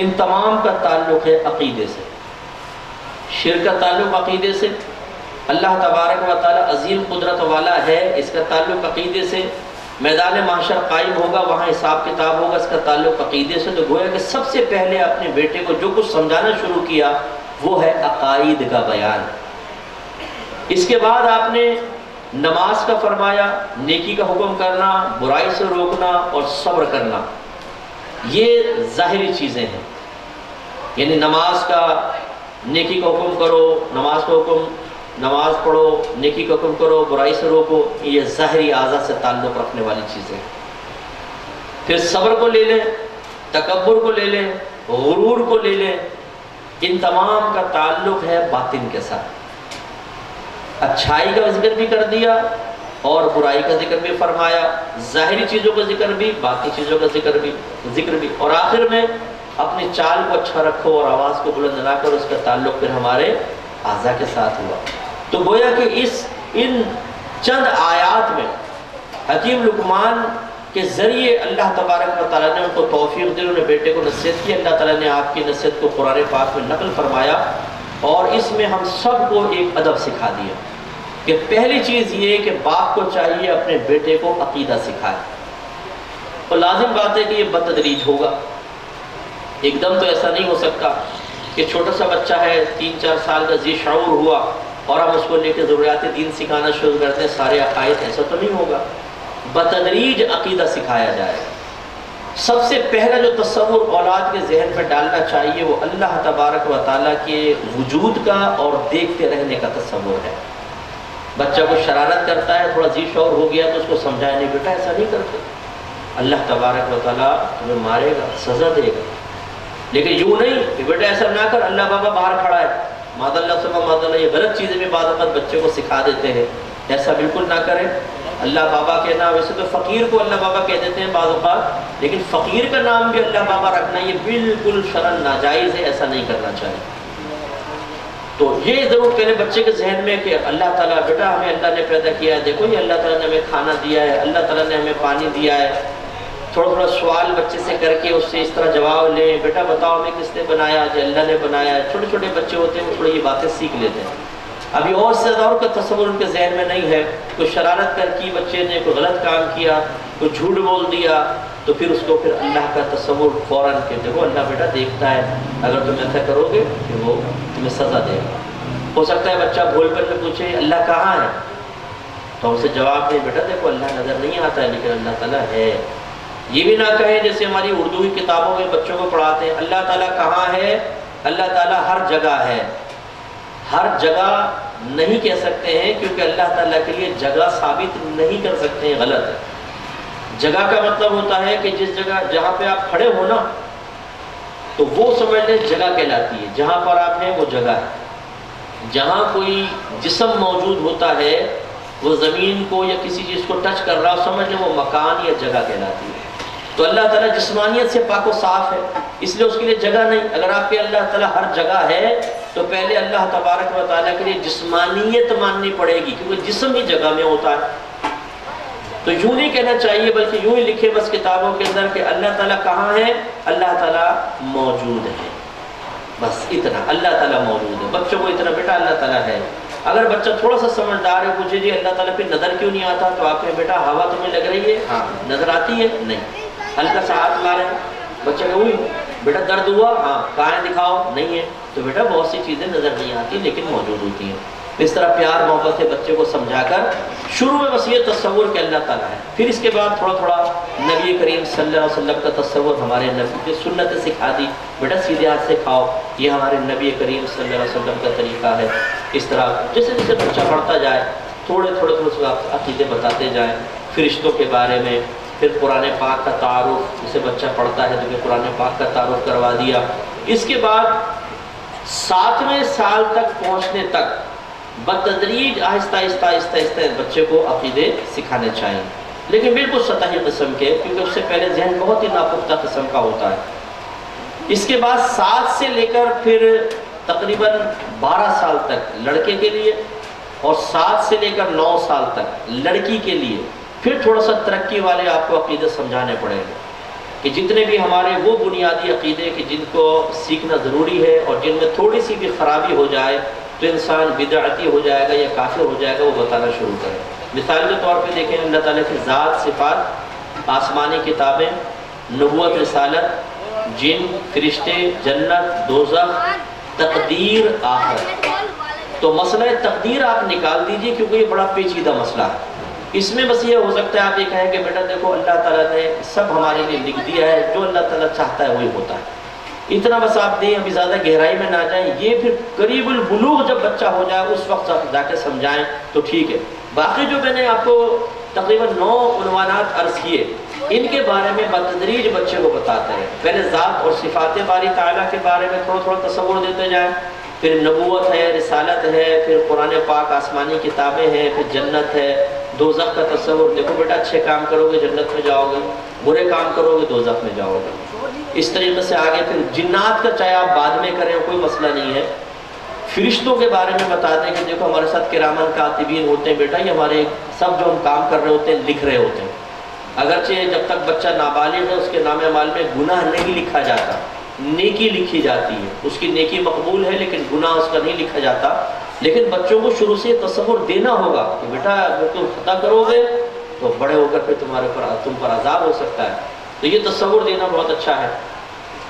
ان تمام کا تعلق ہے عقیدے سے۔ شرک کا تعلق عقیدے سے، اللہ تبارک و تعالی عظیم قدرت والا ہے، اس کا تعلق عقیدے سے، میدان محشر قائم ہوگا، وہاں حساب کتاب ہوگا، اس کا تعلق عقیدے سے۔ تو گویا کہ سب سے پہلے اپنے بیٹے کو جو کچھ سمجھانا شروع کیا وہ ہے عقائد کا بیان۔ اس کے بعد آپ نے نماز کا فرمایا، نیکی کا حکم کرنا، برائی سے روکنا اور صبر کرنا، یہ ظاہری چیزیں ہیں۔ یعنی نماز کا، نیکی کا حکم کرو، نماز کا حکم، نماز پڑھو، نیکی کا حکم کرو، برائی سے روکو، یہ ظاہری اعضاء سے تعلق رکھنے والی چیزیں ہیں۔ پھر صبر کو لے لیں، تکبر کو لے لیں، غرور کو لے لیں، ان تمام کا تعلق ہے باطن کے ساتھ۔ اچھائی کا ذکر بھی کر دیا اور برائی کا ذکر بھی فرمایا، ظاہری چیزوں کا ذکر بھی، باقی چیزوں کا ذکر بھی، اور آخر میں اپنی چال کو اچھا رکھو اور آواز کو بلند نہ کرو، اس کا تعلق پھر ہمارے اعضاء کے ساتھ ہوا۔ تو گویا کہ ان چند آیات میں حکیم لقمان کے ذریعے اللہ تبارک و تعالیٰ نے ان کو توفیق دی، انہوں نے بیٹے کو نصیحت کی، اللہ تعالیٰ نے آپ کی نصیحت کو قرآن پاک میں نقل فرمایا، اور اس میں ہم سب کو ایک ادب سکھا دیا کہ پہلی چیز یہ کہ باپ کو چاہیے اپنے بیٹے کو عقیدہ سکھائے، اور لازم بات ہے کہ یہ بتدریج ہوگا، ایک دم تو ایسا نہیں ہو سکتا کہ چھوٹا سا بچہ ہے 3-4 سال کا ذی شعور ہوا اور ہم اس کو لے کے ضروریات دین سکھانا شروع کرتے ہیں سارے عقائد، ایسا تو نہیں ہوگا، بتدریج عقیدہ سکھایا جائے گا۔ سب سے پہلا جو تصور اولاد کے ذہن میں ڈالنا چاہیے وہ اللہ تبارک و تعالیٰ کے وجود کا اور دیکھتے رہنے کا تصور ہے۔ بچہ کو شرارت کرتا ہے، تھوڑا ذی شعور ہو گیا تو اس کو سمجھائے، نہیں بیٹا ایسا نہیں کرتے، اللہ تبارک و تعالیٰ تمہیں مارے گا، سزا دے گا، لیکن یوں نہیں کہ بیٹا ایسا نہ کر، اللہ بابا باہر کھڑا ہے، معاذ اللہ سبحانہ معاذ اللہ، یہ غلط چیزیں بھی بعض اوقات بچے کو سکھا دیتے ہیں، ایسا بالکل نہ کریں۔ اللہ بابا کہنا، ویسے تو فقیر کو اللہ بابا کہہ دیتے ہیں بعض اوقات، لیکن فقیر کا نام بھی اللہ بابا رکھنا یہ بالکل شرعاً ناجائز ہے، ایسا نہیں کرنا چاہیے۔ تو یہ ضرور پہلے بچے کے ذہن میں کہ اللہ تعالیٰ، بیٹا ہمیں اللہ نے پیدا کیا ہے، دیکھو یہ اللہ تعالیٰ نے ہمیں کھانا دیا ہے، اللہ تعالیٰ نے ہمیں پانی دیا ہے، تھوڑا تھوڑا سوال بچے سے کر کے اس سے اس طرح جواب لیں، بیٹا بتاؤ ہمیں کس نے بنایا، جو اللہ نے بنایا ہے۔ چھوٹے چھوٹے بچے ہوتے ہیں وہ تھوڑی یہ باتیں سیکھ لیتے ہیں، ابھی اور سے زیادہ اور کا تصور ان کے ذہن میں نہیں ہے، کوئی شرارت کر کی بچے نے، کوئی غلط کام کیا، کوئی جھوٹ بول دیا، تو پھر اس کو پھر اللہ کا تصور فوراً کہ دیکھو اللہ بیٹا دیکھتا ہے، اگر تم ایسا کرو گے پھر وہ تمہیں سزا دے گا۔ ہو سکتا ہے بچہ بھول پر میں پوچھے اللہ کہاں ہے، تو اسے جواب دے بیٹا دیکھو اللہ نظر نہیں آتا ہے لیکن اللہ تعالیٰ ہے۔ یہ بھی نہ کہیں جیسے ہماری اردو کی کتابوں میں بچوں کو پڑھاتے ہیں اللہ تعالیٰ کہاں ہے، اللہ تعالیٰ ہر جگہ ہے۔ ہر جگہ نہیں کہہ سکتے ہیں کیونکہ اللہ تعالیٰ کے لیے جگہ ثابت نہیں کر سکتے ہیں، غلط ہے۔ جگہ کا مطلب ہوتا ہے کہ جس جگہ جہاں پہ آپ کھڑے ہو نا تو وہ سمجھ لیں جگہ کہلاتی ہے، جہاں پر آپ ہیں وہ جگہ ہے۔ جہاں کوئی جسم موجود ہوتا ہے وہ زمین کو یا کسی چیز کو ٹچ کر رہا سمجھ لیں وہ مکان یا جگہ کہلاتی ہے۔ تو اللہ تعالیٰ جسمانیت سے پاک و صاف ہے، اس لیے اس کے لیے جگہ نہیں۔ اگر آپ کے اللہ تعالیٰ ہر جگہ ہے تو پہلے اللہ تبارک و تعالیٰ کے لیے جسمانیت ماننی پڑے گی کیونکہ جسم ہی جگہ میں ہوتا ہے۔ تو یوں نہیں کہنا چاہیے بلکہ یوں ہی لکھے بس کتابوں کے اندر کہ اللہ تعالیٰ کہاں ہے، اللہ تعالیٰ موجود ہے، بس اتنا، اللہ تعالیٰ موجود ہے۔ بچوں کو اتنا بیٹا اللہ تعالیٰ ہے۔ اگر بچہ تھوڑا سا سمجھدار ہے پوچھے جی اللہ تعالیٰ پہ نظر کیوں نہیں آتا تو آپ کہیں بیٹا ہوا تمہیں لگ رہی ہے، ہاں نظر آتی ہے، نہیں، ہلکا سا ہاتھ مارے، بچہ کہ ہوئی بیٹا درد ہوا، ہاں کہاں دکھاؤ، نہیں ہے، تو بیٹا بہت سی چیزیں نظر نہیں آتی لیکن موجود ہوتی ہیں۔ اس طرح پیار محبت سے بچے کو سمجھا کر شروع میں بس یہ تصور کہ اللہ تعالیٰ ہے، پھر اس کے بعد تھوڑا تھوڑا نبی کریم صلی اللہ علیہ وسلم کا تصور، ہمارے نبی کی سنت سکھا دی، بیٹا سیدھے ہاتھ سے کھاؤ، یہ ہمارے نبی کریم صلی اللہ علیہ وسلم کا طریقہ ہے۔ اس طرح جیسے جیسے بچہ پڑھتا جائے تھوڑے تھوڑے عقیدے بتاتے جائیں، فرشتوں کے بارے میں، پھر قرآن پاک کا تعارف، جسے بچہ پڑھتا ہے تو پھر قرآن پاک کا تعارف کروا دیا۔ اس کے بعد 7ویں سال تک پہنچنے تک بتدریج آہستہ آہستہ آہستہ آہستہ بچے کو عقیدے سکھانے چاہیے، لیکن بالکل سطحی قسم کے، کیونکہ اس سے پہلے ذہن بہت ہی ناپختہ قسم کا ہوتا ہے۔ اس کے بعد 7 سے لے کر پھر تقریباً 12 سال تک لڑکے کے لیے، اور 7 سے لے کر 9 سال تک لڑکی کے لیے، پھر تھوڑا سا ترقی والے آپ کو عقیدے سمجھانے پڑیں گے۔ کہ جتنے بھی ہمارے وہ بنیادی عقیدے کہ جن کو سیکھنا ضروری ہے اور جن میں تھوڑی سی بھی خرابی ہو جائے تو انسان بدعتی ہو جائے گا یا کافر ہو جائے گا، وہ بتانا شروع کرے۔ مثال کے طور پہ دیکھیں اللہ تعالیٰ کی ذات، صفات، آسمانی کتابیں، نبوت، رسالت، جن، فرشتے، جنت، دوزخ، تقدیر، آخرت۔ تو مسئلہ تقدیر آپ نکال دیجئے کیونکہ یہ بڑا پیچیدہ مسئلہ ہے۔ اس میں بس یہ ہو سکتا ہے آپ یہ کہیں کہ بیٹا دیکھو اللہ تعالیٰ نے سب ہمارے لیے لکھ دیا ہے، جو اللہ تعالیٰ چاہتا ہے وہی ہوتا ہے، اتنا بس آپ دیں، ابھی زیادہ گہرائی میں نہ جائیں۔ یہ پھر قریب البلوغ جب بچہ ہو جائے اس وقت آپ جا کے سمجھائیں تو ٹھیک ہے۔ باقی جو میں نے آپ کو تقریباً 9 عنوانات عرض کیے، ان کے بارے میں بتدریج بچے کو بتاتے ہیں۔ پہلے ذات اور صفات باری تعالیٰ کے بارے میں تھوڑا تھوڑا تصور دیتے جائیں، پھر نبوت ہے، رسالت ہے، پھر قرآن پاک، آسمانی کتابیں ہیں، پھر جنت ہے، دوزخ کا تصور۔ دیکھو بیٹا اچھے کام کرو گے جنت میں جاؤ گے، برے کام کرو گے دوزخ میں جاؤ گے۔ اس طریقے سے آگے پھر جنات کا چاہے آپ بعد میں کریں کوئی مسئلہ نہیں ہے۔ فرشتوں کے بارے میں بتاتے ہیں کہ دیکھو ہمارے ساتھ کرامن کاتبین ہوتے ہیں بیٹا، یہ ہمارے سب جو ہم کام کر رہے ہوتے ہیں لکھ رہے ہوتے ہیں۔ اگرچہ جب تک بچہ نابالغ ہے اس کے نام اعمال میں گناہ نہیں لکھا جاتا، نیکی لکھی جاتی ہے، اس کی نیکی مقبول ہے لیکن گناہ اس کا نہیں لکھا جاتا۔ لیکن بچوں کو شروع سے تصور دینا ہوگا کہ بیٹا اگر تم خطا کرو گے تو بڑے ہو کر پھر تم پر عذاب ہو سکتا ہے، تو یہ تصور دینا بہت اچھا ہے۔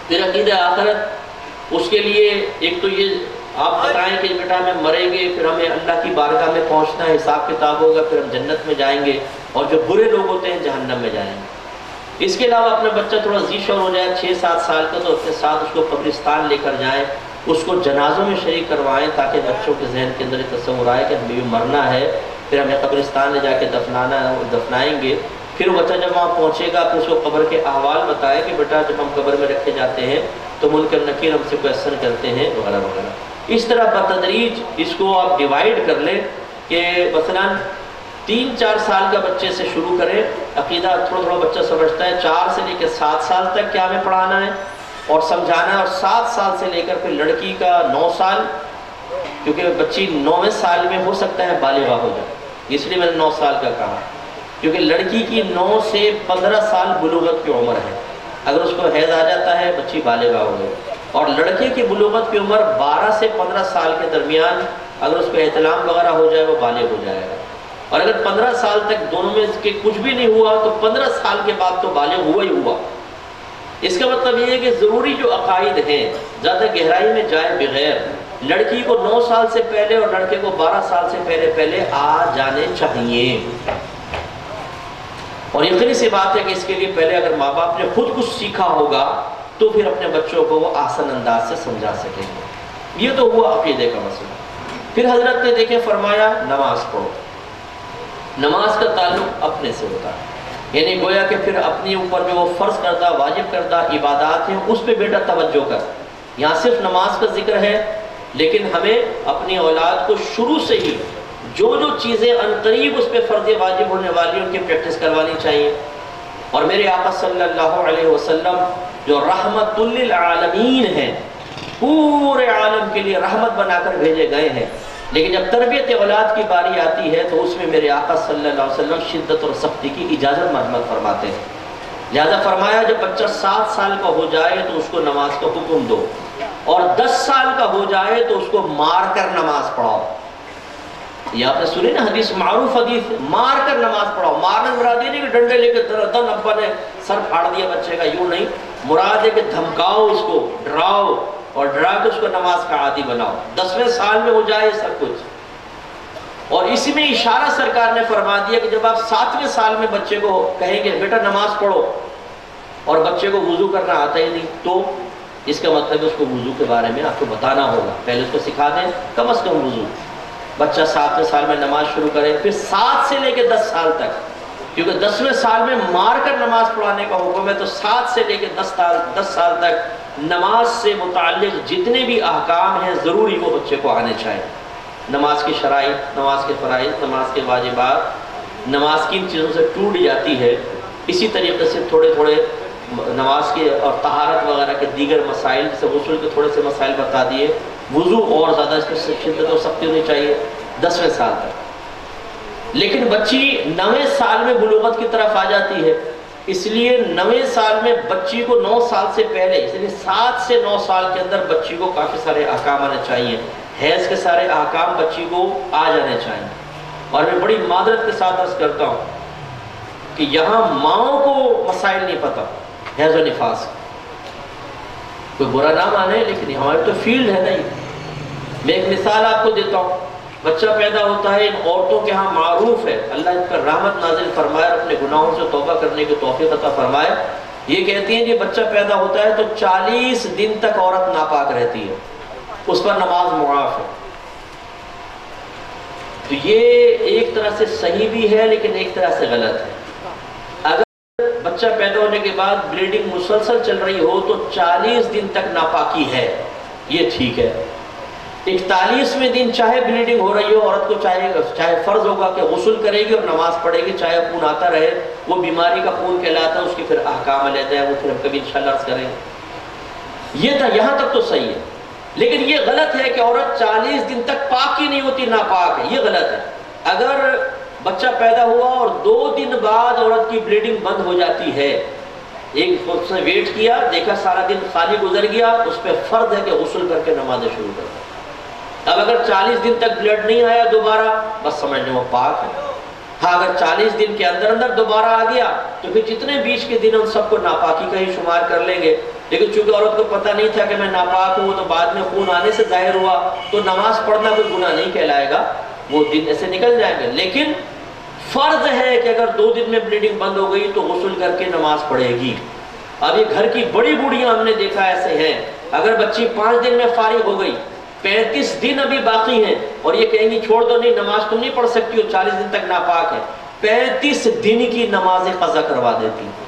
پھر عقیدہ آخرت، اس کے لیے ایک تو یہ آپ بتائیں کہ بیٹا ہمیں مریں گے، پھر ہمیں اللہ کی بارگاہ میں پہنچنا ہے، حساب کتاب ہوگا، پھر ہم جنت میں جائیں گے، اور جو برے لوگ ہوتے ہیں جہنم میں جائیں گے۔ اس کے علاوہ اپنا بچہ تھوڑا ذی شعور ہو جائے 6-7 سال کا تو اپنے ساتھ اس کو قبرستان لے کر جائیں، اس کو جنازوں میں شریک کروائیں تاکہ بچوں کے ذہن کے اندر یہ تصور آئے کہ ہمیں بھی مرنا ہے، پھر ہمیں قبرستان لے جا کے دفنائیں گے۔ پھر بچہ جب وہاں پہنچے گا پھر اس کو قبر کے احوال بتائے کہ بیٹا جب ہم قبر میں رکھے جاتے ہیں تو منکر نکیر ہم سے کوئسچن کرتے ہیں وغیرہ وغیرہ۔ اس طرح بتدریج اس کو آپ ڈیوائیڈ کر لیں کہ مثلاً 3-4 سال کا بچے سے شروع کریں، عقیدہ تھوڑا تھوڑا بچہ سمجھتا ہے، 4 سے لے کے 7 سال تک کیا ہمیں پڑھانا ہے اور سمجھانا ہے، اور 7 سال سے لے کر پھر لڑکی کا 9 سال، کیونکہ بچی 9ویں سال میں ہو سکتا ہے بالغہ ہو جائے، اس لیے میں نے 9 سال کا کہا، کیونکہ لڑکی کی 9 سے 15 سال بلوغت کی عمر ہے۔ اگر اس کو حیض آ جاتا ہے بچی بالغہ ہو گئی، اور لڑکے کی بلوغت کی عمر 12 سے 15 سال کے درمیان اگر اس کو احتلام وغیرہ ہو جائے وہ بالغ ہو جائے گا، اور اگر 15 سال تک دونوں میں کے کچھ بھی نہیں ہوا تو 15 سال کے بعد تو بالغ ہوا ہی ہوا۔ اس کا مطلب یہ ہے کہ ضروری جو عقائد ہیں زیادہ گہرائی میں جائے بغیر لڑکی کو 9 سال سے پہلے اور لڑکے کو 12 سال سے پہلے آ جانے چاہیے، اور یقینی سی بات ہے کہ اس کے لیے پہلے اگر ماں باپ نے خود کچھ سیکھا ہوگا تو پھر اپنے بچوں کو وہ آسان انداز سے سمجھا سکیں گے۔ یہ تو ہوا عقیدے کا مسئلہ۔ پھر حضرت نے دیکھیں فرمایا نماز پڑھو۔ نماز کا تعلق اپنے سے ہوتا ہے، یعنی گویا کہ پھر اپنے اوپر جو وہ فرض کردہ واجب کردہ عبادات ہیں اس پہ بیٹا توجہ کر۔ یہاں صرف نماز کا ذکر ہے لیکن ہمیں اپنی اولاد کو شروع سے ہی جو جو چیزیں عنقریب اس پہ فرض واجب ہونے والی ان کی پریکٹس کروانی چاہیے۔ اور میرے آقا صلی اللہ علیہ وسلم جو رحمت للعالمین ہیں، پورے عالم کے لیے رحمت بنا کر بھیجے گئے ہیں، لیکن جب تربیت اولاد کی باری آتی ہے تو اس میں میرے آقا صلی اللہ علیہ وسلم شدت اور سختی کی اجازت مرحمت فرماتے ہیں۔ لہذا فرمایا جب بچہ 7 سال کا ہو جائے تو اس کو نماز کا حکم دو، اور 10 سال کا ہو جائے تو اس کو مار کر نماز پڑھاؤ۔ یہ آپ نے سنی نا حدیث، معروف حدیث، مار کر نماز پڑھاؤ۔ مارنے مراد یہ نہیں کہ ڈنڈے لے کے دن ابا نے سر پھاڑ دیا بچے کا، یوں نہیں، مراد ہے کہ دھمکاؤ اس کو، ڈراؤ، اور ڈرا کے اس کو نماز کا عادی بناؤ۔ 10ویں سال میں ہو جائے سب کچھ۔ اور اسی میں اشارہ سرکار نے فرما دیا کہ جب آپ 7ویں سال میں بچے کو کہیں گے بیٹا نماز پڑھو، اور بچے کو وضو کرنا آتا ہی نہیں، تو اس کا مطلب اس کو وضو کے بارے میں آپ کو بتانا ہوگا، پہلے اس کو سکھا دیں کم از کم وضو۔ بچہ 7ویں سال میں نماز شروع کرے، پھر 7 سے لے کے 10 سال تک، کیونکہ 10ویں سال میں مار کر نماز پڑھانے کا حکم ہے، تو 7 سے لے کے 10 سال تک نماز سے متعلق جتنے بھی احکام ہیں ضروری وہ بچے کو آنے چاہیے۔ نماز کی شرائط، نماز کے فرائض، نماز کے واجبات، نماز کن چیزوں سے ٹوٹ جاتی ہے، اسی طریقے سے تھوڑے تھوڑے نماز کے اور طہارت وغیرہ کے دیگر مسائل، جیسے غسل کے تھوڑے سے مسائل بتا دیے، وضو اور زیادہ اس میں شدت اور سختی ہونی چاہیے 10ویں سال تک۔ لیکن بچی 9ویں سال میں بلوغت کی طرف آ جاتی ہے، اس لیے 9ویں سال میں بچی کو 9 سال سے پہلے، اس لیے 7 سے 9 سال کے اندر بچی کو کافی سارے احکام آنے چاہیے، حیض کے سارے احکام بچی کو آ جانے چاہیے۔ اور میں بڑی معذرت کے ساتھ عرض کرتا ہوں کہ یہاں ماؤں کو مسائل نہیں پتہ حیض و نفاس، کوئی برا نہ مانے لیکن ہماری تو فیلڈ ہے نہیں۔ میں ایک مثال آپ کو دیتا ہوں، بچہ پیدا ہوتا ہے، ان عورتوں کے ہاں معروف ہے، اللہ ان پر رحمت نازل فرمائے اور اپنے گناہوں سے توبہ کرنے کی توفیق عطا فرمائے، یہ کہتی ہیں کہ بچہ پیدا ہوتا ہے تو 40 دن تک عورت ناپاک رہتی ہے، اس پر نماز معاف ہے۔ تو یہ ایک طرح سے صحیح بھی ہے لیکن ایک طرح سے غلط ہے۔ اگر بچہ پیدا ہونے کے بعد بلیڈنگ مسلسل چل رہی ہو تو 40 دن تک ناپاکی ہے، یہ ٹھیک ہے۔ 41ویں دن چاہے بلیڈنگ ہو رہی ہو، عورت کو چاہے فرض ہوگا کہ غسل کرے گی اور نماز پڑھے گی، چاہے خون آتا رہے، وہ بیماری کا خون کہلاتا ہے، اس کے پھر احکام علیحدہ ہے، وہ پھر ہم کبھی انشاءاللہ عرض کریں گے۔ یہ تھا، یہاں تک تو صحیح ہے، لیکن یہ غلط ہے کہ عورت 40 دن تک پاک ہی نہیں ہوتی، ناپاک ہے، یہ غلط ہے۔ اگر بچہ پیدا ہوا اور 2 دن بعد عورت کی بلیڈنگ بند ہو جاتی ہے، ایک اس نے ویٹ کیا، دیکھا سارا دن خالی گزر گیا، اس پہ فرض ہے کہ غسل کر کے نمازیں شروع کر دیں۔ اب اگر 40 دن تک بلڈ نہیں آیا دوبارہ، بس سمجھ لیں وہ پاک ہے۔ ہاں اگر 40 دن کے اندر دوبارہ آ گیا تو پھر جتنے بیچ کے دن ان سب کو ناپاکی کا ہی شمار کر لیں گے، لیکن چونکہ عورت کو پتہ نہیں تھا کہ میں ناپاک ہوں، تو بعد میں خون آنے سے ظاہر ہوا، تو نماز پڑھنا کوئی گناہ نہیں کہلائے گا، وہ دن ایسے نکل جائیں گے۔ لیکن فرض ہے کہ اگر 2 دن میں بلیڈنگ بند ہو گئی تو غسل کر کے نماز پڑھے گی۔ اب یہ گھر کی بڑی بوڑھیاں ہم نے دیکھا ایسے ہیں، اگر بچی 5 دن میں فارغ ہو گئی، 35 دن ابھی باقی ہیں، اور یہ کہیں گی چھوڑ دو، نہیں نماز تم نہیں پڑھ سکتی ہو، 40 دن تک ناپاک ہے، 35 دن کی نمازیں قضا کروا دیتی ہیں،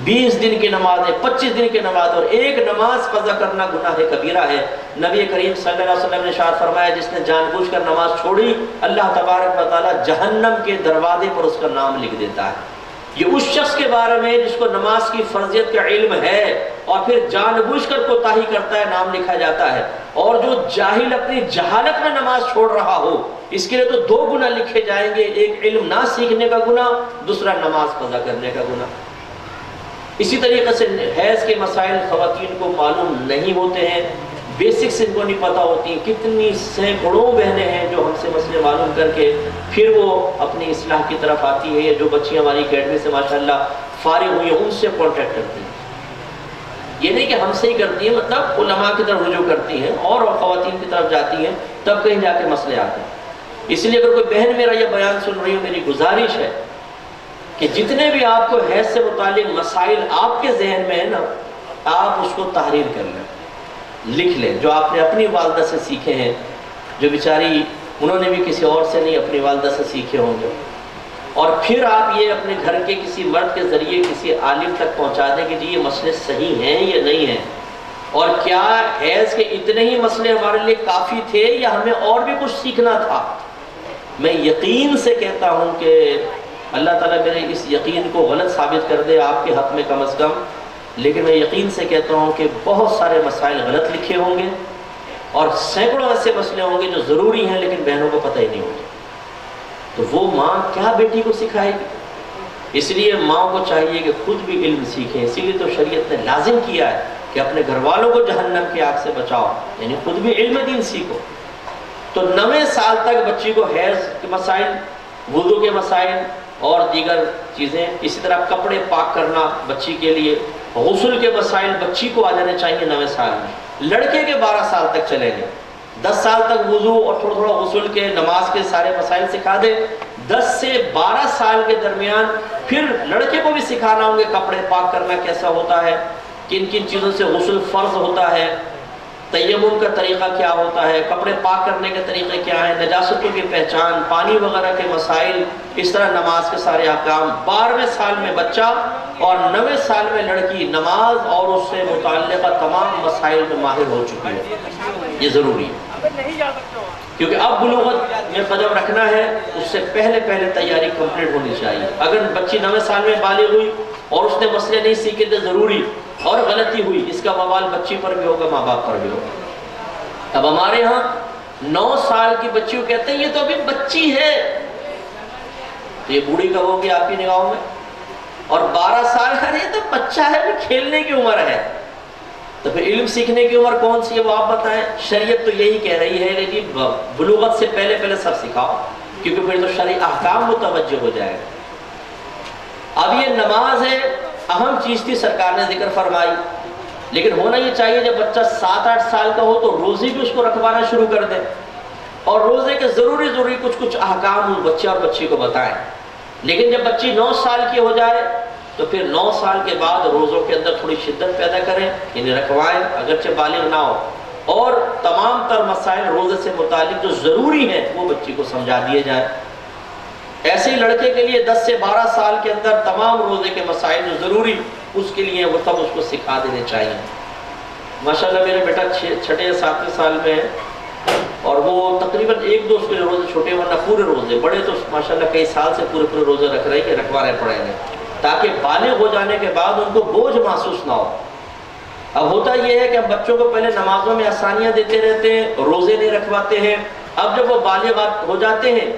20 دن کی نمازیں، 25 دن کی نماز، اور ایک نماز قضا کرنا گناہ کبیرہ ہے۔ نبی کریم صلی اللہ علیہ وسلم نے ارشاد فرمایا، جس نے جان بوجھ کر نماز چھوڑی، اللہ تبارک و تعالی جہنم کے دروازے پر اس کا نام لکھ دیتا ہے۔ یہ اس شخص کے بارے میں جس کو نماز کی فرضیت کا علم ہے اور پھر جان بوجھ کر کوتاہی کرتا ہے، نام لکھا جاتا ہے۔ اور جو جاہل اپنی جہالت میں نماز چھوڑ رہا ہو، اس کے لیے تو 2 گناہ لکھے جائیں گے، ایک علم نہ سیکھنے کا گناہ، دوسرا نماز قضا کرنے کا گناہ۔ اسی طریقے سے حیض کے مسائل خواتین کو معلوم نہیں ہوتے ہیں، بیسکس ان کو نہیں پتہ ہوتی۔ کتنی سینکڑوں بہنیں ہیں جو ہم سے مسئلے معلوم کر کے پھر وہ اپنی اصلاح کی طرف آتی ہے، یا جو بچیاں ہماری اکیڈمی سے ماشاءاللہ فارغ ہوئی ہیں ان سے کانٹیکٹ کرتی ہیں۔ یہ نہیں کہ ہم سے ہی کرتی ہیں، مطلب علماء کی طرف رجوع کرتی ہیں اور خواتین کی طرف جاتی ہیں، تب کہیں جا کے مسئلے آتے ہیں۔ اس لیے اگر کوئی بہن میرا یہ بیان سن رہی ہو، میری گزارش ہے کہ جتنے بھی آپ کو حیض سے متعلق مسائل آپ کے ذہن میں ہیں نا، آپ اس کو تحریر کر لیں، لکھ لیں، جو آپ نے اپنی والدہ سے سیکھے ہیں، جو بیچاری انہوں نے بھی کسی اور سے نہیں اپنی والدہ سے سیکھے ہوں گے، اور پھر آپ یہ اپنے گھر کے کسی مرد کے ذریعے کسی عالم تک پہنچا دیں کہ جی یہ مسئلے صحیح ہیں یا نہیں ہیں، اور کیا حیض کے اتنے ہی مسئلے ہمارے لیے کافی تھے یا ہمیں اور بھی کچھ سیکھنا تھا۔ میں یقین سے کہتا ہوں کہ اللہ تعالیٰ میرے اس یقین کو غلط ثابت کر دے آپ کے حق میں کم از کم، لیکن میں یقین سے کہتا ہوں کہ بہت سارے مسائل غلط لکھے ہوں گے، اور سینکڑوں ایسے مسئلے ہوں گے جو ضروری ہیں لیکن بہنوں کو پتہ ہی نہیں ہوگا۔ تو وہ ماں کیا بیٹی کو سکھائے گی؟ اس لیے ماں کو چاہیے کہ خود بھی علم سیکھیں۔ اسی لیے تو شریعت نے لازم کیا ہے کہ اپنے گھر والوں کو جہنم کی آگ سے بچاؤ، یعنی خود بھی علم دین سیکھو۔ تو 9ویں سال تک بچی کو حیض کے مسائل، وضو کے مسائل اور دیگر چیزیں، اسی طرح کپڑے پاک کرنا بچی کے لیے، غسل کے مسائل بچی کو آ جانے چاہیے 9ویں سال میں۔ لڑکے کے 12 سال تک چلیں گے، 10 سال تک وضو اور تھوڑا تھوڑا غسل کے، نماز کے سارے مسائل سکھا دے۔ 10 سے 12 سال کے درمیان پھر لڑکے کو بھی سکھانا ہوں گے کپڑے پاک کرنا کیسا ہوتا ہے، کن کن چیزوں سے غسل فرض ہوتا ہے، تیمم کا طریقہ کیا ہوتا ہے، کپڑے پاک کرنے کے طریقے کیا ہیں، نجاستوں کی پہچان، پانی وغیرہ کے مسائل، اس طرح نماز کے سارے احکام۔ 12ویں سال میں بچہ اور 9ویں سال میں لڑکی نماز اور اس سے متعلقہ تمام مسائل میں ماہر ہو چکی ہے۔ یہ ضروری ہے کیونکہ اب بلوغت میں قدم رکھنا ہے، اس سے پہلے تیاری کمپلیٹ ہونی چاہیے۔ اگر بچی 9ویں سال میں بالغ ہوئی اور اس نے مسئلے نہیں سیکھے تو ضروری اور غلطی ہوئی، اس کا وبال بچی پر بھی ہوگا، ماں باپ پر بھی ہوگا۔ اب ہمارے ہاں 9 سال کی بچی کو کہتے ہیں یہ تو ابھی بچی ہے، تو یہ بوڑھی کب ہوگی آپ کی نگاہوں میں؟ اور 12 سال کا نہیں تو بچہ ہے، کھیلنے کی عمر ہے، تو پھر علم سیکھنے کی عمر کون سی ہے وہ آپ بتائیں؟ شریعت تو یہی کہہ رہی ہے کہ جی بلوغت سے پہلے پہلے سب سکھاؤ، کیونکہ پھر تو شرعی احکام متوجہ ہو جائے گا۔ اب یہ نماز ہے، اہم چیز تھی، سرکار نے ذکر فرمائی، لیکن ہونا یہ چاہیے جب بچہ 7-8 سال کا ہو تو روزے بھی اس کو رکھوانا شروع کر دیں، اور روزے کے ضروری کچھ احکام اس بچے اور بچی کو بتائیں۔ لیکن جب بچی 9 سال کی ہو جائے تو پھر 9 سال کے بعد روزوں کے اندر تھوڑی شدت پیدا کریں، یعنی رکھوائیں اگرچہ بالغ نہ ہو، اور تمام تر مسائل روزے سے متعلق جو ضروری ہیں وہ بچی کو سمجھا دیے جائیں۔ ایسے ہی لڑکے کے لیے 10 سے 12 سال کے اندر تمام روزے کے مسائل جو ضروری اس کے لیے وہ سب اس کو سکھا دینے چاہیے۔ ماشاءاللہ میرا بیٹا 6 یا 7 سال میں ہے، اور وہ تقریباً 1-2 اس کے روزے چھوٹے، ورنہ پورے روزے، بڑے تو ماشاءاللہ کئی سال سے پورے روزے رکھ رہے کہ رکھوانے پڑیں گے، تاکہ بالغ ہو جانے کے بعد ان کو بوجھ محسوس نہ ہو۔ اب ہوتا یہ ہے کہ ہم بچوں کو پہلے نمازوں میں آسانیاں دیتے رہتے ہیں، روزے نہیں رکھواتے ہیں، اب جب وہ بالغ ہو جاتے ہیں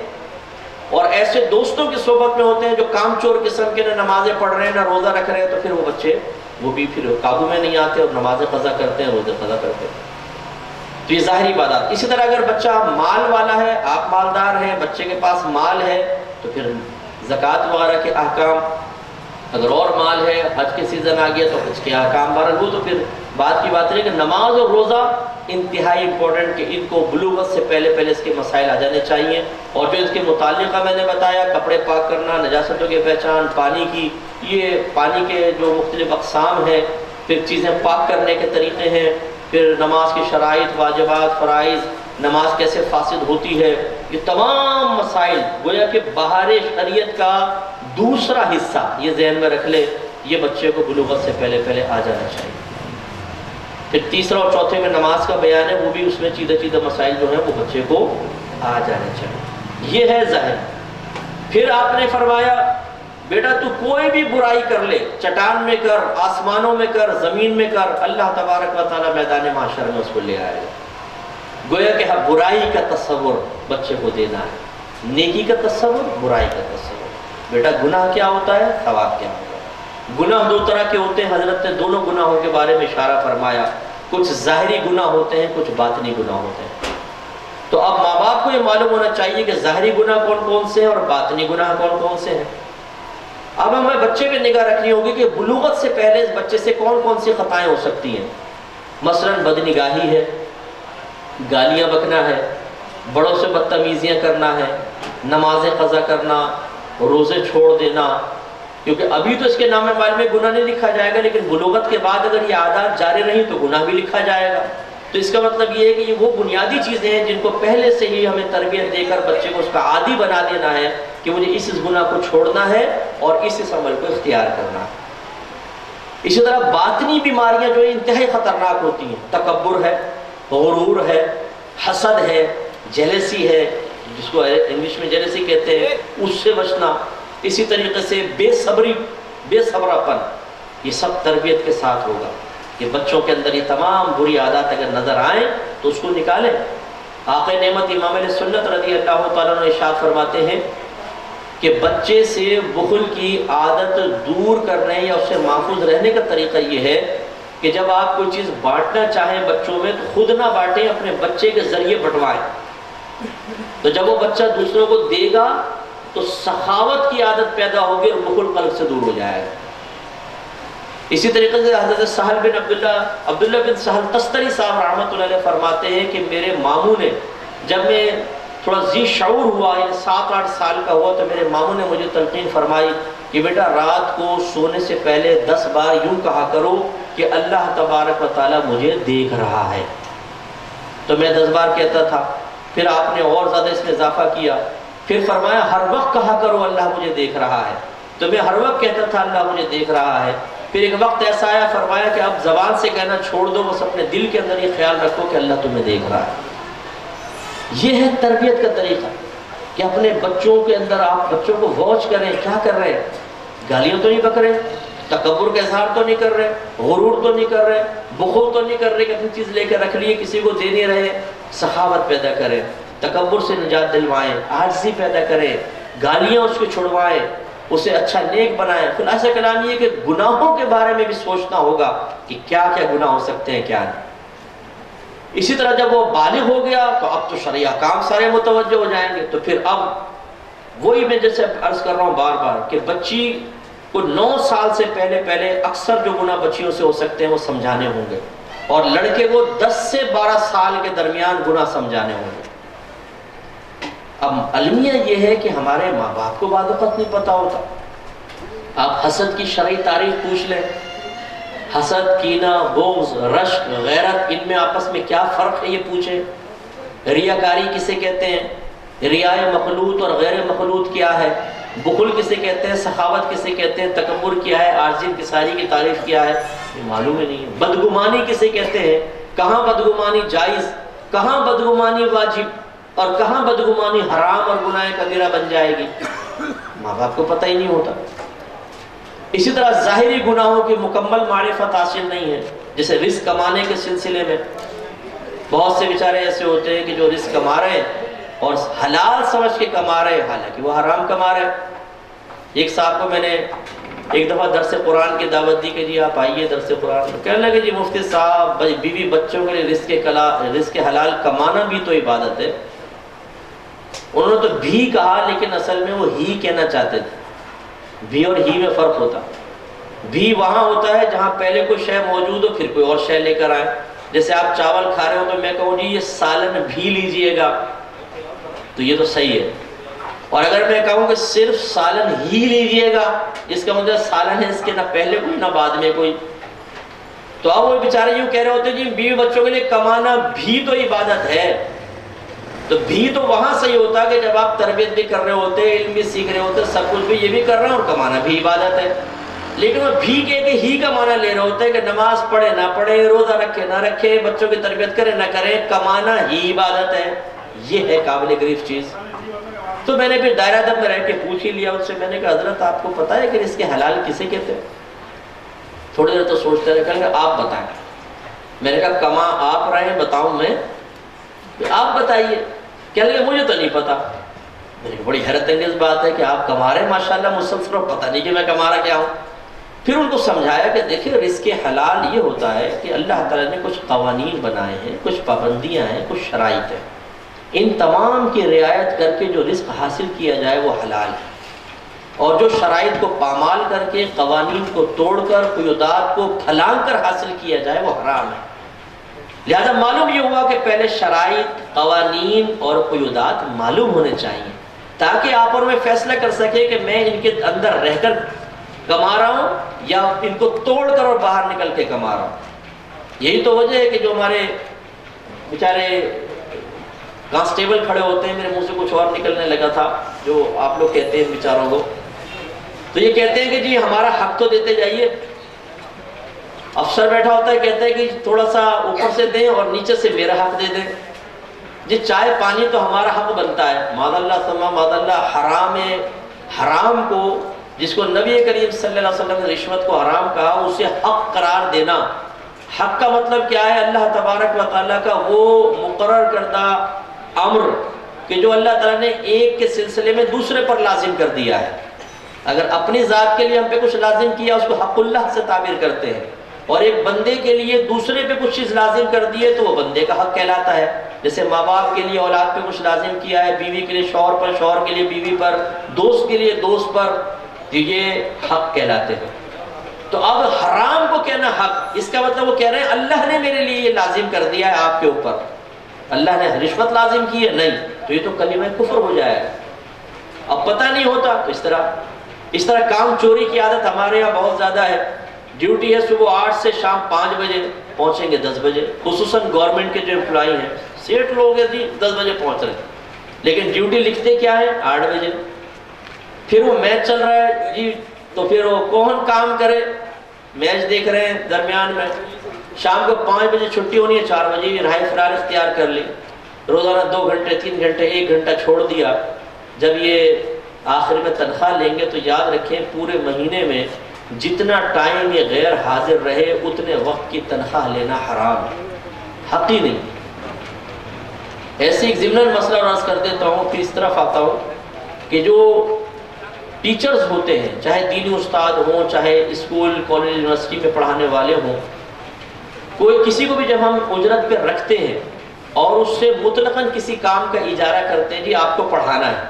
اور ایسے دوستوں کی صحبت میں ہوتے ہیں جو کام چور قسم کے، نہ نمازیں پڑھ رہے ہیں نہ روزہ رکھ رہے ہیں، تو پھر وہ بچے وہ بھی پھر قابو میں نہیں آتے اور نمازیں قضا کرتے ہیں، روزے قضا کرتے ہیں۔ تو یہ ظاہری بات ہے۔ اسی طرح اگر بچہ مال والا ہے، آپ مالدار ہیں، بچے کے پاس مال ہے، تو پھر زکوٰۃ وغیرہ کے احکام، اگر اور مال ہے، حج کے سیزن آ گیا تو حج کے احکام بہرحال وہ تو پھر بات کی بات ہے کہ نماز اور روزہ انتہائی امپورٹنٹ، کہ ان کو بلوغت سے پہلے پہلے اس کے مسائل آ جانے چاہیے، اور جو اس کے متعلقہ میں نے بتایا، کپڑے پاک کرنا، نجاستوں کی پہچان، پانی کی، یہ پانی کے جو مختلف اقسام ہیں، پھر چیزیں پاک کرنے کے طریقے ہیں، پھر نماز کی شرائط، واجبات، فرائض، نماز کیسے فاسد ہوتی ہے، یہ تمام مسائل گویا کہ بہار شریعت کا دوسرا حصہ، یہ ذہن میں رکھ لے، یہ بچے کو بلوغت سے پہلے پہلے آ جانا چاہیے۔ پھر تیسرا اور چوتھے میں نماز کا بیان ہے، وہ بھی اس میں چیدہ مسائل جو ہیں وہ بچے کو آ جانے چاہیے، یہ ہے ظاہر۔ پھر آپ نے فرمایا بیٹا تو کوئی بھی برائی کر لے، چٹان میں کر، آسمانوں میں کر، زمین میں کر، اللہ تبارک و تعالیٰ میدان محشر میں اس کو لے آئے گا۔ گویا کہ برائی کا تصور بچے کو دینا ہے، نیکی کا تصور، برائی کا تصور۔ بیٹا گناہ کیا ہوتا ہے، ثواب کیا ہوتا ہے۔ گناہ 2 طرح کے ہوتے ہیں، حضرت نے دونوں گناہوں کے بارے میں اشارہ فرمایا، کچھ ظاہری گناہ ہوتے ہیں، کچھ باطنی گناہ ہوتے ہیں۔ تو اب ماں باپ کو یہ معلوم ہونا چاہیے کہ ظاہری گناہ کون کون سے ہیں اور باطنی گناہ کون کون سے ہیں۔ اب ہمیں بچے پہ نگاہ رکھنی ہوگی کہ بلوغت سے پہلے اس بچے سے کون کون سی خطائیں ہو سکتی ہیں۔ مثلاً بدنگاہی ہے، گالیاں بکنا ہے، بڑوں سے بدتمیزیاں کرنا ہے، نمازیں قضا کرنا، روزے چھوڑ دینا، کیونکہ ابھی تو اس کے نام مال میں گناہ نہیں لکھا جائے گا، لیکن بلوغت کے بعد اگر یہ عادات جاری رہی تو گناہ بھی لکھا جائے گا۔ تو اس کا مطلب یہ ہے کہ یہ وہ بنیادی چیزیں ہیں جن کو پہلے سے ہی ہمیں تربیت دے کر بچے کو اس کا عادی بنا دینا ہے کہ مجھے اس گناہ کو چھوڑنا ہے اور اس عمل کو اختیار کرنا ہے۔ اسی طرح باطنی بیماریاں جو انتہائی خطرناک ہوتی ہیں، تکبر ہے، غرور ہے، حسد ہے، جیلسی ہے، جس کو انگلش میں جیلسی کہتے ہیں، اس سے بچنا۔ اسی طریقے سے بے صبراپن، یہ سب تربیت کے ساتھ ہوگا کہ بچوں کے اندر یہ تمام بری عادات اگر نظر آئیں تو اس کو نکالیں۔ آقا نعمت امام علیہ سنت رضی اللہ تعالیٰ عنہ ارشاد فرماتے ہیں کہ بچے سے بخل کی عادت دور کرنے یا اس سے محفوظ رہنے کا طریقہ یہ ہے کہ جب آپ کوئی چیز بانٹنا چاہیں بچوں میں تو خود نہ بانٹیں، اپنے بچے کے ذریعے بٹوائیں۔ تو جب وہ بچہ دوسروں کو دے گا تو سخاوت کی عادت پیدا ہوگی اور بخل قلب سے دور ہو جائے گا۔ اسی طریقے سے حضرت سہل بن عبداللہ بن سہل تستری صاحب رحمۃ اللہ علیہ فرماتے ہیں کہ میرے ماموں نے، جب میں تھوڑا ذی شعور ہوا، یعنی 7-8 سال کا ہوا، تو میرے ماموں نے مجھے تلقین فرمائی کہ بیٹا رات کو سونے سے پہلے 10 بار یوں کہا کرو کہ اللہ تبارک و تعالیٰ مجھے دیکھ رہا ہے۔ تو میں 10 بار کہتا تھا، پھر آپ نے اور زیادہ اس میں اضافہ کیا، پھر فرمایا ہر وقت کہا کرو اللہ مجھے دیکھ رہا ہے۔ تو میں ہر وقت کہتا تھا اللہ مجھے دیکھ رہا ہے۔ پھر ایک وقت ایسا آیا، فرمایا کہ اب زبان سے کہنا چھوڑ دو، بس اپنے دل کے اندر یہ خیال رکھو کہ اللہ تمہیں دیکھ رہا ہے۔ یہ ہے تربیت کا طریقہ کہ اپنے بچوں کے اندر آپ بچوں کو واچ کریں، کیا کر رہے ہیں، گالیاں تو نہیں بک رہے، تکبر کا اظہار تو نہیں کر رہے، غرور تو نہیں کر رہے، بخل تو نہیں کر رہے کہ اپنی چیز لے کے رکھ لیے کسی کو دے نہیں رہے۔ سخاوت پیدا کریں، تکبر سے نجات دلوائیں، عاجزی پیدا کریں، گالیاں اس کو چھڑوائیں، اسے اچھا نیک بنائیں. خلاصہ کلام یہ کہ گناہوں کے بارے میں بھی سوچنا ہوگا کہ کیا کیا گناہ ہو سکتے ہیں کیا نہیں. اسی طرح جب وہ بالغ ہو گیا تو اب تو شرعی احکام سارے متوجہ ہو جائیں گے. تو پھر اب وہی میں جیسے عرض کر رہا ہوں بار بار کہ بچی کو 9 سال سے پہلے اکثر جو گناہ بچیوں سے ہو سکتے ہیں وہ سمجھانے ہوں گے, اور لڑکے کو 10 سے 12 سال کے درمیان گناہ سمجھانے ہوں گے. اب المیہ یہ ہے کہ ہمارے ماں باپ کو بعض وقت نہیں پتا ہوتا. آپ حسد کی شرعی تعریف پوچھ لیں. حسد, کینہ, بغض, رشک, غیرت, ان میں آپس میں کیا فرق ہے یہ پوچھیں. ریاکاری کسے کہتے ہیں, ریاء مخلوط اور غیر مخلوط کیا ہے, بخل کسے کہتے ہیں, سخاوت کسے کہتے ہیں, تکبر کیا ہے, عاجزی انکساری کی تعریف کیا ہے, یہ معلوم ہی نہیں ہے. بدگمانی کسے کہتے ہیں, کہاں بدگمانی جائز, کہاں بدگمانی واجب, اور کہاں بدگمانی حرام اور گناہ کبیرہ بن جائے گی, ماں باپ کو پتہ ہی نہیں ہوتا. اسی طرح ظاہری گناہوں کی مکمل معرفت حاصل نہیں ہے. جیسے رزق کمانے کے سلسلے میں بہت سے بیچارے ایسے ہوتے ہیں کہ جو رزق کما رہے ہیں اور حلال سمجھ کے کما رہے ہیں, حالانکہ وہ حرام کما رہے ہیں. ایک صاحب کو میں نے ایک دفعہ درس قرآن کی دعوت دی کہ جی آپ آئیے درس قرآن. کہنے لگے جی مفتی صاحب بیوی بچوں کے لیے رزق حلال کمانا بھی تو عبادت ہے. انہوں نے تو بھی کہا, لیکن اصل میں وہ ہی کہنا چاہتے تھے. بھی اور ہی میں فرق ہوتا. بھی وہاں ہوتا ہے جہاں پہلے کوئی شے موجود ہو پھر کوئی اور شے لے کر آئے. جیسے آپ چاول کھا رہے ہو تو میں کہوں جی یہ سالن بھی لیجئے گا تو یہ تو صحیح ہے. اور اگر میں کہوں کہ صرف سالن ہی لیجئے گا, اس کا مطلب سالن ہے اس کے نہ پہلے کوئی نہ بعد میں کوئی, تو اب وہ بیچارے یوں کہہ رہے ہوتے جی بیوی بچوں کے لیے کمانا بھی تو عبادت ہے. تو بھی تو وہاں صحیح ہوتا کہ جب آپ تربیت بھی کر رہے ہوتے, علم بھی سیکھ رہے ہوتے, سب کچھ بھی یہ بھی کر رہے ہیں اور کمانا بھی عبادت ہے. لیکن وہ بھی کہہ کے ہی کا معنی لے رہے ہوتے ہیں کہ نماز پڑھے نہ پڑھے, روزہ رکھے نہ رکھے, بچوں کی تربیت کرے نہ کرے, کمانا ہی عبادت ہے. یہ ہے قابل گریف چیز. تو میں نے پھر دائرہ ادب میں رہ کے پوچھ ہی لیا اس سے. میں نے کہا حضرت آپ کو پتہ ہے کہ اس کے حلال کسے کہتے ہیں؟ تھوڑی دیر تو سوچتے رہے, کہیں گے آپ بتائیں. میں نے کہا کما آپ رہے ہیں, بتاؤں میں؟ آپ بتائیے. کہنے لگے مجھے تو نہیں پتا. میری بڑی حیرت انگیز بات ہے کہ آپ کما رہے ہیں ماشاءاللہ مسلسل, اور پتہ نہیں کہ میں کما رہا کیا ہوں. پھر ان کو سمجھایا کہ دیکھیں رزق حلال یہ ہوتا ہے کہ اللہ تعالیٰ نے کچھ قوانین بنائے ہیں, کچھ پابندیاں ہیں, کچھ شرائط ہیں. ان تمام کی رعایت کر کے جو رزق حاصل کیا جائے وہ حلال ہے, اور جو شرائط کو پامال کر کے, قوانین کو توڑ کر, قیودات کو پھلانگ کر حاصل کیا جائے وہ حرام ہے. لہذا معلوم یہ ہوا کہ پہلے شرائط, قوانین اور قیودات معلوم ہونے چاہیے, تاکہ آپ اور میں فیصلہ کر سکے کہ میں ان کے اندر رہ کر کما رہا ہوں یا ان کو توڑ کر اور باہر نکل کے کما رہا ہوں. یہی تو وجہ ہے کہ جو ہمارے بیچارے کانسٹیبل کھڑے ہوتے ہیں, میرے منہ سے کچھ اور نکلنے لگا تھا جو آپ لوگ کہتے ہیں بیچاروں کو, تو یہ کہتے ہیں کہ جی ہمارا حق تو دیتے جائیے. افسر بیٹھا ہوتا ہے, کہتا ہے کہ تھوڑا سا اوپر سے دیں اور نیچے سے میرا حق دے دیں. جی چائے پانی تو ہمارا حق بنتا ہے, معاذ اللہ ثم معاذ اللہ. حرام کو, جس کو نبی کریم صلی اللہ علیہ وسلم نے رشوت کو حرام کہا, اسے حق قرار دینا. حق کا مطلب کیا ہے؟ اللہ تبارک و تعالیٰ کا وہ مقرر کردہ امر کہ جو اللہ تعالیٰ نے ایک کے سلسلے میں دوسرے پر لازم کر دیا ہے. اگر اپنی ذات کے لیے ہم پہ کچھ لازم کیا اس کو حق اللہ سے تعبیر کرتے ہیں, اور ایک بندے کے لیے دوسرے پہ کچھ چیز لازم کر دی ہے تو وہ بندے کا حق کہلاتا ہے. جیسے ماں باپ کے لیے اولاد پہ کچھ لازم کیا ہے, بیوی کے لیے شوہر پر, شوہر کے لیے بیوی پر, دوست کے لیے دوست پر, یہ حق کہلاتے ہیں. تو اب حرام کو کہنا حق, اس کا مطلب وہ کہہ رہے ہیں اللہ نے میرے لیے یہ لازم کر دیا ہے آپ کے اوپر. اللہ نے رشوت لازم کی ہے نہیں, تو یہ تو کلمہ کفر ہو جائے گا. اب پتہ نہیں ہوتا تو اس طرح کام چوری کی عادت ہمارے یہاں بہت زیادہ ہے. ڈیوٹی ہے صبح 8 سے شام 5 بجے, پہنچیں گے 10 بجے. خصوصاً گورنمنٹ کے جو امپلائی ہیں, سیٹ لوگ ہیں جی 10 بجے پہنچ رہے ہیں, لیکن ڈیوٹی لکھتے کیا ہے 8 بجے. پھر وہ میچ چل رہا ہے جی, تو پھر وہ کون کام کرے, میچ دیکھ رہے ہیں درمیان میں. شام کو 5 بجے چھٹی ہونی ہے, 4 بجے رہائی فرار اختیار کر لی. روزانہ 2 گھنٹے 3 گھنٹے 1 گھنٹہ چھوڑ دیا. جب یہ آخر میں تنخواہ لیں گے تو یاد رکھیں پورے مہینے میں جتنا ٹائم یہ غیر حاضر رہے اتنے وقت کی تنخواہ لینا حرام ہے, حق ہی نہیں. ایسے ایک ضمن مسئلہ عرض کر دیتا ہوں, پھر اس طرف آتا ہوں کہ جو ٹیچرز ہوتے ہیں، چاہے دینی استاد ہوں، چاہے اسکول کالج یونیورسٹی میں پڑھانے والے ہوں، کوئی کسی کو بھی جب ہم اجرت پہ رکھتے ہیں اور اس سے مطلقاً کسی کام کا اجارہ کرتے ہیں، جی آپ کو پڑھانا ہے،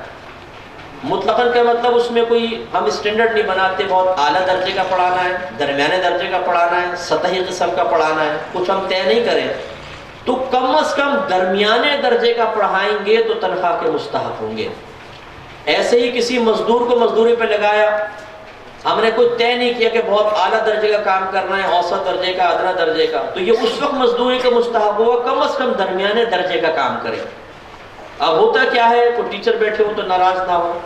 مطلقاً کا مطلب اس میں کوئی ہم اسٹینڈرڈ نہیں بناتے بہت اعلیٰ درجے کا پڑھانا ہے، درمیانے درجے کا پڑھانا ہے، سطحی قسم کا پڑھانا ہے، کچھ ہم طے نہیں کریں، تو کم از کم درمیانے درجے کا پڑھائیں گے تو تنخواہ کے مستحق ہوں گے۔ ایسے ہی کسی مزدور کو مزدوری پہ لگایا، ہم نے کوئی طے نہیں کیا کہ بہت اعلیٰ درجے کا کام کرنا ہے، اوسط درجے کا، ادنا درجے کا، تو یہ اس وقت مزدوری کا مستحق ہوا کم از کم درمیانے درجے کا کام کرے۔ اب ہوتا کیا ہے، کوئی ٹیچر بیٹھے ہو تو ناراض نہ ہو،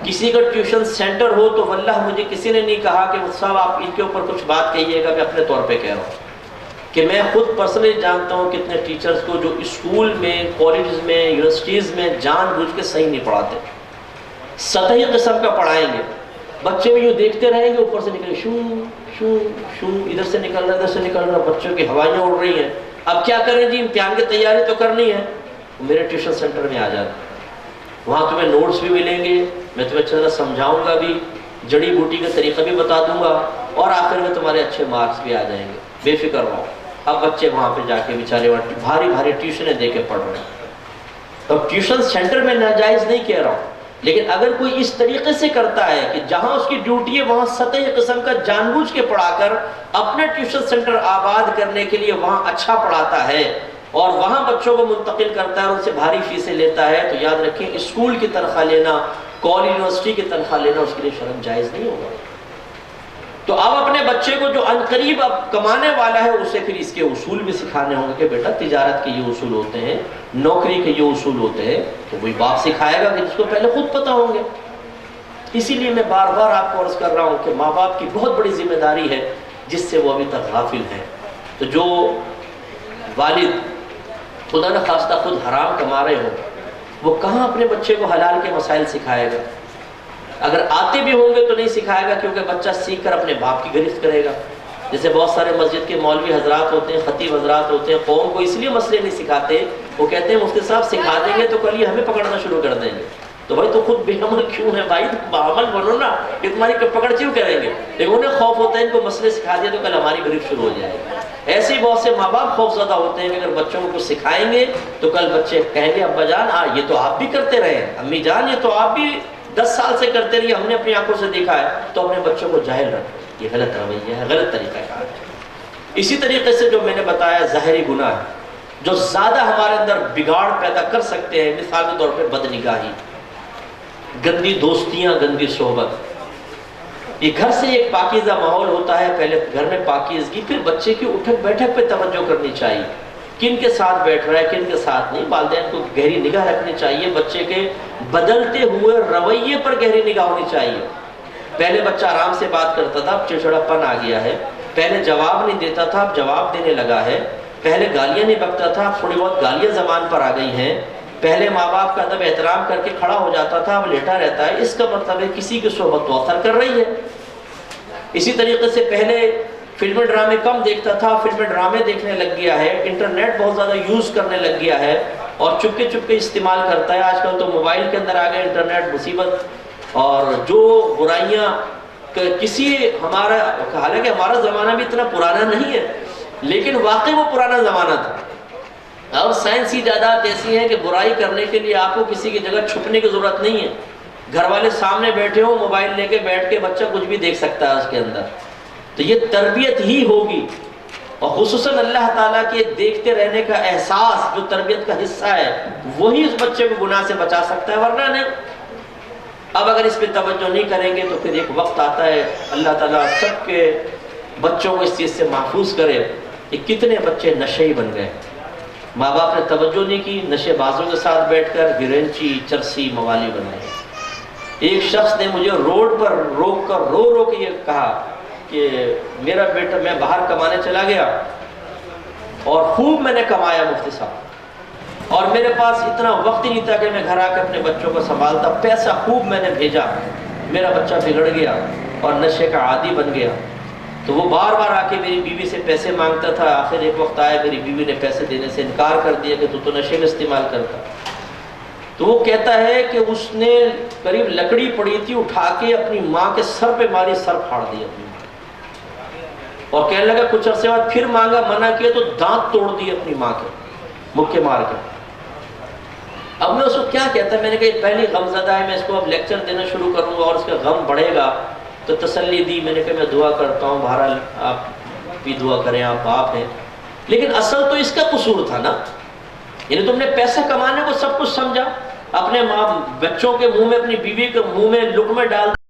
کسی کا ٹیوشن سینٹر ہو تو واللہ مجھے کسی نے نہیں کہا کہ صاحب آپ ان کے اوپر کچھ بات کہیے گا، میں اپنے طور پہ کہہ رہا ہوں کہ میں خود پرسنلی جانتا ہوں کتنے ٹیچرز کو جو اسکول میں، کالجز میں، یونیورسٹیز میں جان بوجھ کے صحیح نہیں پڑھاتے، سطحی قسم کا پڑھائیں گے، بچے بھی یوں دیکھتے رہیں گے، اوپر سے نکلے شو شو شو، ادھر سے نکل رہا ادھر سے نکل رہا، بچوں کی ہوائیاں اڑ رہی ہیں، اب کیا کریں جی، امتحان کی تیاری تو کرنی ہے، میرے ٹیوشن سینٹر میں آ جاتے، وہاں تمہیں نوٹس بھی ملیں گے، میں تمہیں اچھا طرح سمجھاؤں گا بھی، جڑی بوٹی کا طریقہ بھی بتا دوں گا، اور آخر میں تمہارے اچھے مارکس بھی آ جائیں گے، بے فکر رہو۔ اب بچے وہاں پہ جا کے بیچارے بھاری بھاری ٹیوشنیں دے کے پڑھ رہے ہیں۔ اب ٹیوشن سینٹر میں ناجائز نہیں کہہ رہا ہوں، لیکن اگر کوئی اس طریقے سے کرتا ہے کہ جہاں اس کی ڈیوٹی ہے وہاں سطحی قسم کا جان بوجھ کے پڑھا کر اپنے ٹیوشن سینٹر آباد کرنے کے لیے وہاں اچھا پڑھاتا ہے اور وہاں بچوں کو منتقل کرتا ہے اور ان سے بھاری فیسیں لیتا ہے، تو یاد رکھیں اسکول کی تنخواہ لینا، کالج یونیورسٹی کی تنخواہ لینا اس کے لیے شرم جائز نہیں ہوگا۔ تو اب اپنے بچے کو جو عنقریب اب کمانے والا ہے اسے پھر اس کے اصول بھی سکھانے ہوں گے کہ بیٹا تجارت کے یہ اصول ہوتے ہیں، نوکری کے یہ اصول ہوتے ہیں، تو وہی باپ سکھائے گا کہ جس کو پہلے خود پتہ ہوں گے۔ اسی لیے میں بار بار آپ کو عرض کر رہا ہوں کہ ماں باپ کی بہت بڑی ذمہ داری ہے جس سے وہ ابھی تک غافل ہیں۔ تو جو والد خدا نہ خواستہ خود حرام کما رہے ہوں وہ کہاں اپنے بچے کو حلال کے مسائل سکھائے گا؟ اگر آتے بھی ہوں گے تو نہیں سکھائے گا، کیونکہ بچہ سیکھ کر اپنے باپ کی گرفت کرے گا۔ جیسے بہت سارے مسجد کے مولوی حضرات ہوتے ہیں، خطیب حضرات ہوتے ہیں، قوم کو اس لیے مسئلے نہیں سکھاتے، وہ کہتے ہیں مفتی صاحب سکھا دیں گے تو کل یہ ہمیں پکڑنا شروع کر دیں گے، تو بھائی تو خود بے عمل کیوں ہے بھائی، باعمل بنو نا، یہ تمہاری پکڑ کیوں کریں گے؟ لیکن انہیں خوف ہوتا ہے ان کو مسئلے سکھا دیا تو کل ہماری گرفت شروع ہو جائے گی۔ ایسے ہی بہت سے ماں باپ خوف زدہ ہوتے ہیں کہ اگر بچوں کو کچھ سکھائیں گے تو کل بچے کہیں گے ابا جان یہ تو آپ بھی کرتے رہے، امی جان یہ تو آپ بھی 10 سال سے کرتے رہی، ہم نے اپنی آنکھوں سے دیکھا ہے، تو اپنے بچوں کو جاہل رکھو، یہ غلط رویہ ہے، غلط طریقہ کار ہے۔ اسی طریقے سے جو میں نے بتایا ظاہری گناہ ہے جو زیادہ ہمارے اندر بگاڑ پیدا کر سکتے ہیں، مثال کے طور پہ بد نگاہی، گندی دوستیاں، گندی صحبت۔ یہ گھر سے ایک پاکیزہ ماحول ہوتا ہے، پہلے گھر میں پاکیزگی، پھر بچے کی اٹھک بیٹھک پہ توجہ کرنی چاہیے، کن کے ساتھ بیٹھ رہا ہے کن کے ساتھ نہیں، والدین کو گہری نگاہ رکھنی چاہیے، بچے کے بدلتے ہوئے رویے پر گہری نگاہ ہونی چاہیے۔ پہلے بچہ آرام سے بات کرتا تھا، اب چڑچڑا پن آ گیا ہے، پہلے جواب نہیں دیتا تھا، اب جواب دینے لگا ہے، پہلے گالیاں نہیں بکتا تھا، اب تھوڑی بہت گالیاں زبان پر آ گئی ہیں، پہلے ماں باپ کا ادب احترام کر کے کھڑا ہو جاتا تھا، اب لیٹا رہتا ہے، اس کا مطلب ہے کسی کی صحبت تو اثر کر رہی ہے۔ اسی طریقے سے پہلے فلم ڈرامے کم دیکھتا تھا، فلم ڈرامے دیکھنے لگ گیا ہے، انٹرنیٹ بہت زیادہ یوز کرنے لگ گیا ہے اور چپکے چپکے استعمال کرتا ہے۔ آج کل تو موبائل کے اندر آ گیا انٹرنیٹ مصیبت، اور جو برائیاں کسی ہمارا، حالانکہ ہمارا زمانہ بھی اتنا پرانا نہیں ہے لیکن واقعی وہ پرانا زمانہ تھا۔ اب سائنسی ایجادات ایسی ہیں کہ برائی کرنے کے لیے آپ کو کسی کی جگہ چھپنے کی ضرورت نہیں ہے، گھر والے سامنے بیٹھے ہوں، موبائل لے کے بیٹھ کے بچہ کچھ بھی دیکھ سکتا ہے اس کے اندر۔ تو یہ تربیت ہی ہوگی، اور خصوصاً اللہ تعالیٰ کے دیکھتے رہنے کا احساس جو تربیت کا حصہ ہے وہی اس بچے کو گناہ سے بچا سکتا ہے، ورنہ نہیں۔ اب اگر اس پہ توجہ نہیں کریں گے تو پھر ایک وقت آتا ہے، اللہ تعالیٰ سب کے بچوں کو اس چیز سے محفوظ کرے، کہ کتنے بچے نشئی بن گئے، ماں باپ نے توجہ نہیں کی، نشے بازوں کے ساتھ بیٹھ کر گرینچی چرسی موالی بن گئے۔ ایک شخص نے مجھے روڈ پر روک کر رو رو کے یہ کہا کہ میرا بیٹا، میں باہر کمانے چلا گیا اور خوب میں نے کمایا مفتی صاحب، اور میرے پاس اتنا وقت ہی نہیں تھا کہ میں گھر آ کے اپنے بچوں کو سنبھالتا، پیسہ خوب میں نے بھیجا، میرا بچہ بگڑ گیا اور نشے کا عادی بن گیا۔ تو وہ بار بار آ کے میری بیوی سے پیسے مانگتا تھا، آخر ایک وقت آیا میری بیوی نے پیسے دینے سے انکار کر دیا کہ تو نشے میں استعمال کرتا۔ تو وہ کہتا ہے کہ اس نے قریب لکڑی پڑی تھی اٹھا کے اپنی ماں کے سر پہ ماری, سر پھاڑ دیا اپنی ماں, اور کہنے لگا کچھ عرصے بعد پھر مانگا, منع کیا تو دانت توڑ دیے اپنی ماں کے مکے مار کے. اب میں اس کو کیا کہتا ہے, میں نے کہا یہ پہلی غم زدہ ہے, میں اس کو اب لیکچر دینا شروع کروں گا اور اس کا غم بڑھے گا. تو تسلی دی, میں نے کہا میں دعا کرتا ہوں, بہرحال آپ بھی دعا کریں, آپ باپ ہیں. لیکن اصل تو اس کا قصور تھا نا, یعنی تم نے پیسے کمانے کو سب کچھ سمجھا, اپنے ماں بچوں کے منہ میں, اپنی بیوی کے منہ میں لقمے ڈال